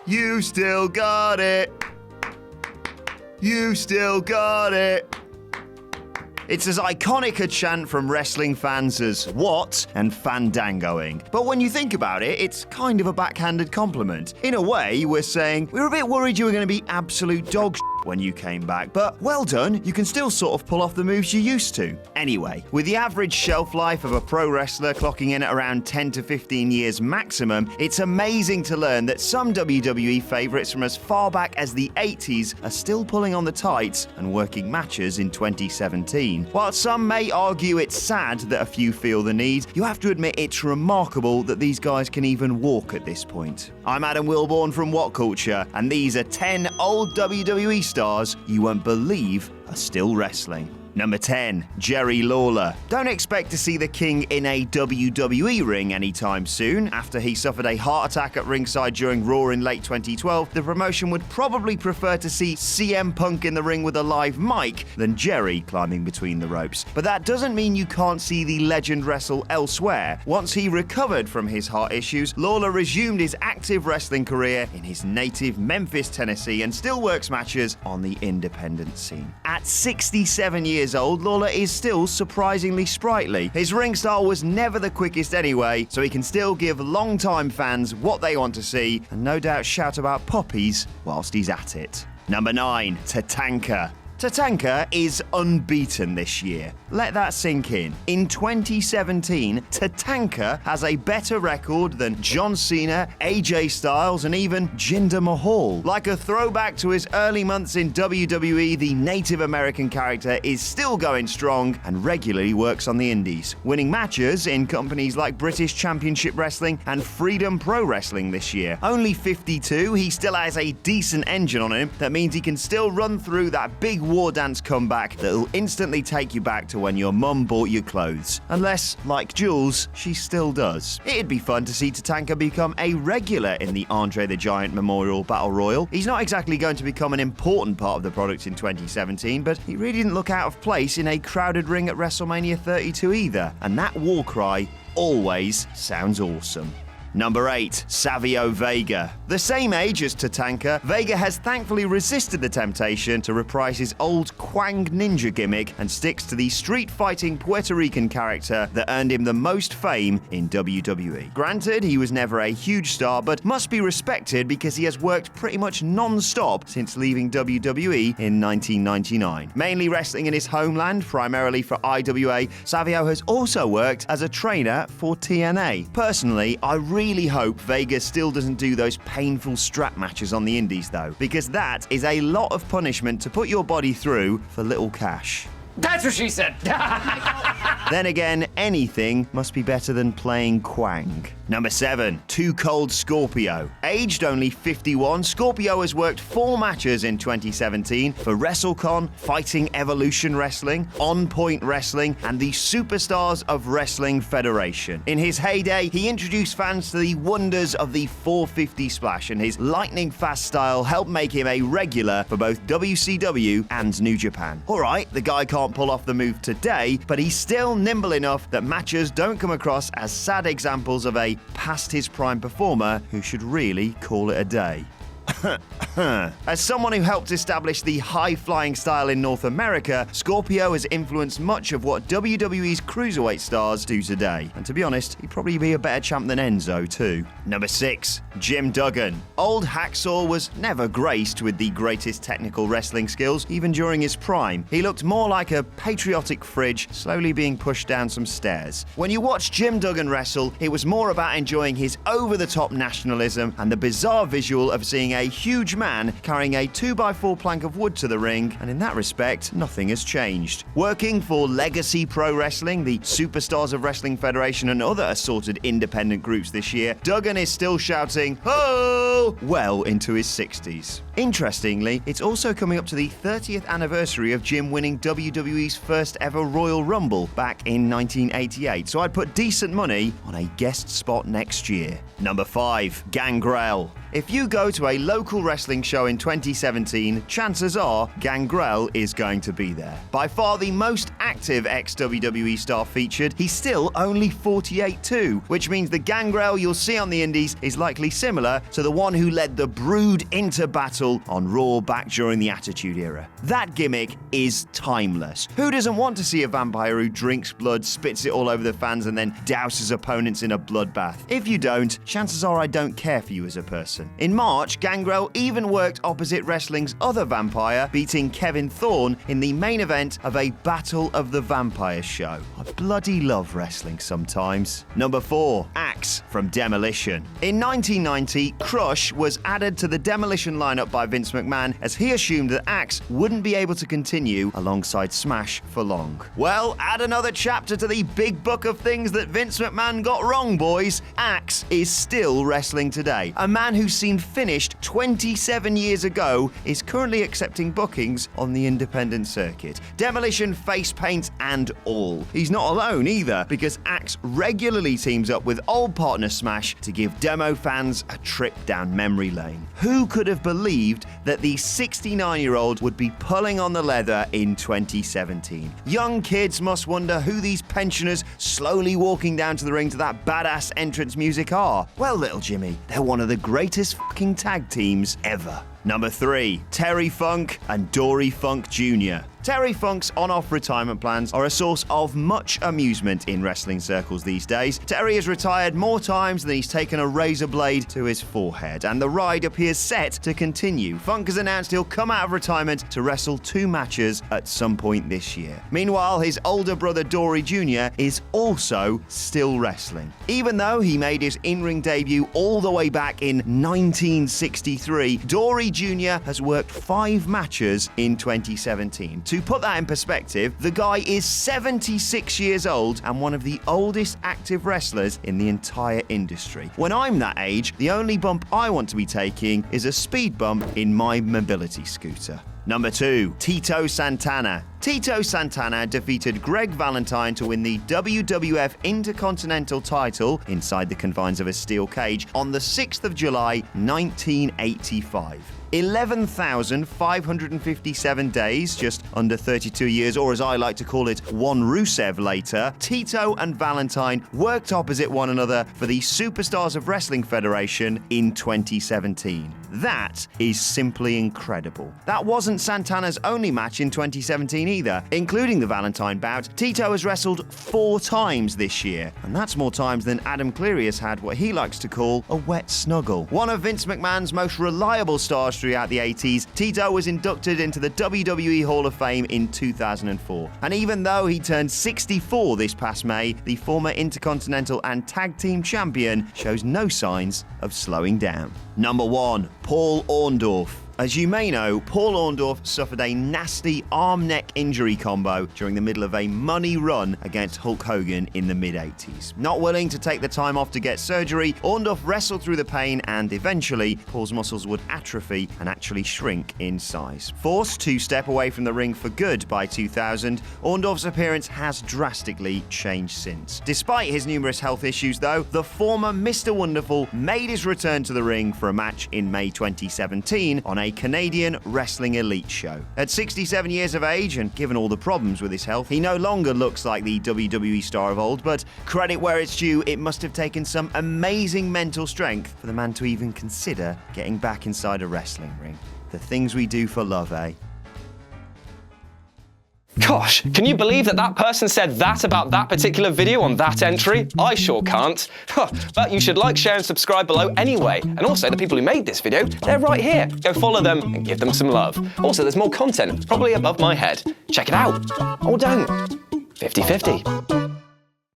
You still got it. You still got it. It's as iconic a chant from wrestling fans as "What?" and "Fandangoing." But when you think about it, it's kind of a backhanded compliment. In a way, we're saying, we were a bit worried you were going to be absolute dog shit when you came back, but well done, you can still sort of pull off the moves you used to. Anyway, with the average shelf life of a pro wrestler clocking in at around 10 to 15 years maximum, it's amazing to learn that some WWE favourites from as far back as the 80s are still pulling on the tights and working matches in 2017. While some may argue it's sad that a few feel the need, you have to admit it's remarkable that these guys can even walk at this point. I'm Adam Wilborn from What Culture, and these are 10 old WWE stars you won't believe are still wrestling. Number 10, Jerry Lawler. Don't expect to see the King in a WWE ring anytime soon. After he suffered a heart attack at ringside during Raw in late 2012, the promotion would probably prefer to see CM Punk in the ring with a live mic than Jerry climbing between the ropes. But that doesn't mean you can't see the legend wrestle elsewhere. Once he recovered from his heart issues, Lawler resumed his active wrestling career in his native Memphis, Tennessee, and still works matches on the independent scene. At 67 years old, Lawler is still surprisingly sprightly. His ring style was never the quickest anyway, so he can still give long-time fans what they want to see, and no doubt shout about puppies whilst he's at it. Number 9, TATANKA. TATANKA is unbeaten this year. Let that sink in. In 2017, TATANKA has a better record than John Cena, AJ Styles, and even Jinder Mahal. Like a throwback to his early months in WWE, the Native American character is still going strong and regularly works on the indies, winning matches in companies like British Championship Wrestling and Freedom Pro Wrestling this year. Only 52, he still has a decent engine on him that means he can still run through that big war dance comeback that'll instantly take you back to when your mum bought you clothes. Unless, like Jules, she still does. It'd be fun to see TATANKA become a regular in the Andre the Giant Memorial Battle Royal. He's not exactly going to become an important part of the product in 2017, but he really didn't look out of place in a crowded ring at WrestleMania 32 either. And that war cry always sounds awesome. Number 8, SAVIO VEGA. The same age as TATANKA, VEGA has thankfully resisted the temptation to reprise his old Kwang ninja gimmick and sticks to the street-fighting Puerto Rican character that earned him the most fame in WWE. Granted, he was never a huge star, but must be respected because he has worked pretty much non-stop since leaving WWE in 1999. Mainly wrestling in his homeland, primarily for IWA, SAVIO has also worked as a trainer for TNA. Personally, I really hope Vega still doesn't do those painful strap matches on the indies though, because that is a lot of punishment to put your body through for little cash. That's what she said! Then again, anything must be better than playing Kwang. Number 7, Too Cold Scorpio. Aged only 51, Scorpio has worked 4 matches in 2017 for WrestleCon, Fighting Evolution Wrestling, On Point Wrestling, and the Superstars of Wrestling Federation. In his heyday, he introduced fans to the wonders of the 450 splash, and his lightning-fast style helped make him a regular for both WCW and New Japan. Alright, the guy can't pull off the move today, but he's still nimble enough that matches don't come across as sad examples of a past his prime performer who should really call it a day. As someone who helped establish the high-flying style in North America, Scorpio has influenced much of what WWE's cruiserweight stars do today. And to be honest, he'd probably be a better champ than Enzo, too. Number 6, Jim Duggan. Old Hacksaw was never graced with the greatest technical wrestling skills, even during his prime. He looked more like a patriotic fridge slowly being pushed down some stairs. When you watch Jim Duggan wrestle, it was more about enjoying his over-the-top nationalism and the bizarre visual of seeing a huge man carrying a 2x4 plank of wood to the ring, and in that respect, nothing has changed. Working for Legacy Pro Wrestling, the Superstars of Wrestling Federation, and other assorted independent groups this year, Duggan is still shouting, "Ho!" well into his 60s. Interestingly, it's also coming up to the 30th anniversary of Jim winning WWE's first ever Royal Rumble back in 1988, so I'd put decent money on a guest spot next year. Number 5, Gangrel. If you go to a local wrestling show in 2017, chances are Gangrel is going to be there. By far the most active ex-WWE star featured, he's still only 48 too, which means the Gangrel you'll see on the indies is likely similar to the one who led the Brood into battle on Raw back during the Attitude Era. That gimmick is timeless. Who doesn't want to see a vampire who drinks blood, spits it all over the fans, and then douses opponents in a bloodbath? If you don't, chances are I don't care for you as a person. In March, Gangrel even worked opposite wrestling's other vampire, beating Kevin Thorne in the main event of a Battle of the Vampires show. I bloody love wrestling sometimes. Number 4. Axe from Demolition. In 1990, Crush was added to the Demolition lineup by Vince McMahon as he assumed that Axe wouldn't be able to continue alongside Smash for long. Well, add another chapter to the big book of things that Vince McMahon got wrong, boys. Axe is still wrestling today. A man who seemed finished 27 years ago is currently accepting bookings on the independent circuit. Demolition face paint and all. He's not alone either, because Axe regularly teams up with old partner Smash to give demo fans a trip down memory lane. Who could have believed that the 69-year-old would be pulling on the leather in 2017? Young kids must wonder who these pensioners slowly walking down to the ring to that badass entrance music are. Well, little Jimmy, they're one of the greatest fucking tag teams ever. Number 3. Terry Funk and Dory Funk Jr. Terry Funk's on-off retirement plans are a source of much amusement in wrestling circles these days. Terry has retired more times than he's taken a razor blade to his forehead, and the ride appears set to continue. Funk has announced he'll come out of retirement to wrestle 2 matches at some point this year. Meanwhile, his older brother Dory Jr. is also still wrestling. Even though he made his in-ring debut all the way back in 1963, Dory Jr. has worked 5 matches in 2017. To put that in perspective, the guy is 76 years old and one of the oldest active wrestlers in the entire industry. When I'm that age, the only bump I want to be taking is a speed bump in my mobility scooter. Number 2. Tito Santana. Tito Santana defeated Greg Valentine to win the WWF Intercontinental title inside the confines of a steel cage on the 6th of July, 1985. 11,557 days, just under 32 years, or as I like to call it, one Rusev later, Tito and Valentine worked opposite one another for the Superstars of Wrestling Federation in 2017. That is simply incredible. That wasn't Santana's only match in 2017 either. Including the Valentine bout, Tito has wrestled 4 times this year, and that's more times than Adam Cleary has had what he likes to call a wet snuggle. One of Vince McMahon's most reliable stars throughout the 80s, Tito was inducted into the WWE Hall of Fame in 2004. And even though he turned 64 this past May, the former Intercontinental and Tag Team Champion shows no signs of slowing down. Number 1. Paul Orndorff. As you may know, Paul Orndorff suffered a nasty arm-neck injury combo during the middle of a money run against Hulk Hogan in the mid-80s. Not willing to take the time off to get surgery, Orndorff wrestled through the pain and eventually Paul's muscles would atrophy and actually shrink in size. Forced to step away from the ring for good by 2000, Orndorff's appearance has drastically changed since. Despite his numerous health issues though, the former Mr. Wonderful made his return to the ring for a match in May 2017 on a Canadian Wrestling Elite show. At 67 years of age, and given all the problems with his health, he no longer looks like the WWE star of old, but credit where it's due, it must have taken some amazing mental strength for the man to even consider getting back inside a wrestling ring. The things we do for love, eh? Gosh, can you believe that person said that about that particular video on that entry? I sure can't. But you should like, share and subscribe below anyway. And also, the people who made this video, they're right here. Go follow them and give them some love. Also, there's more content, probably above my head. Check it out. Or don't. 50-50.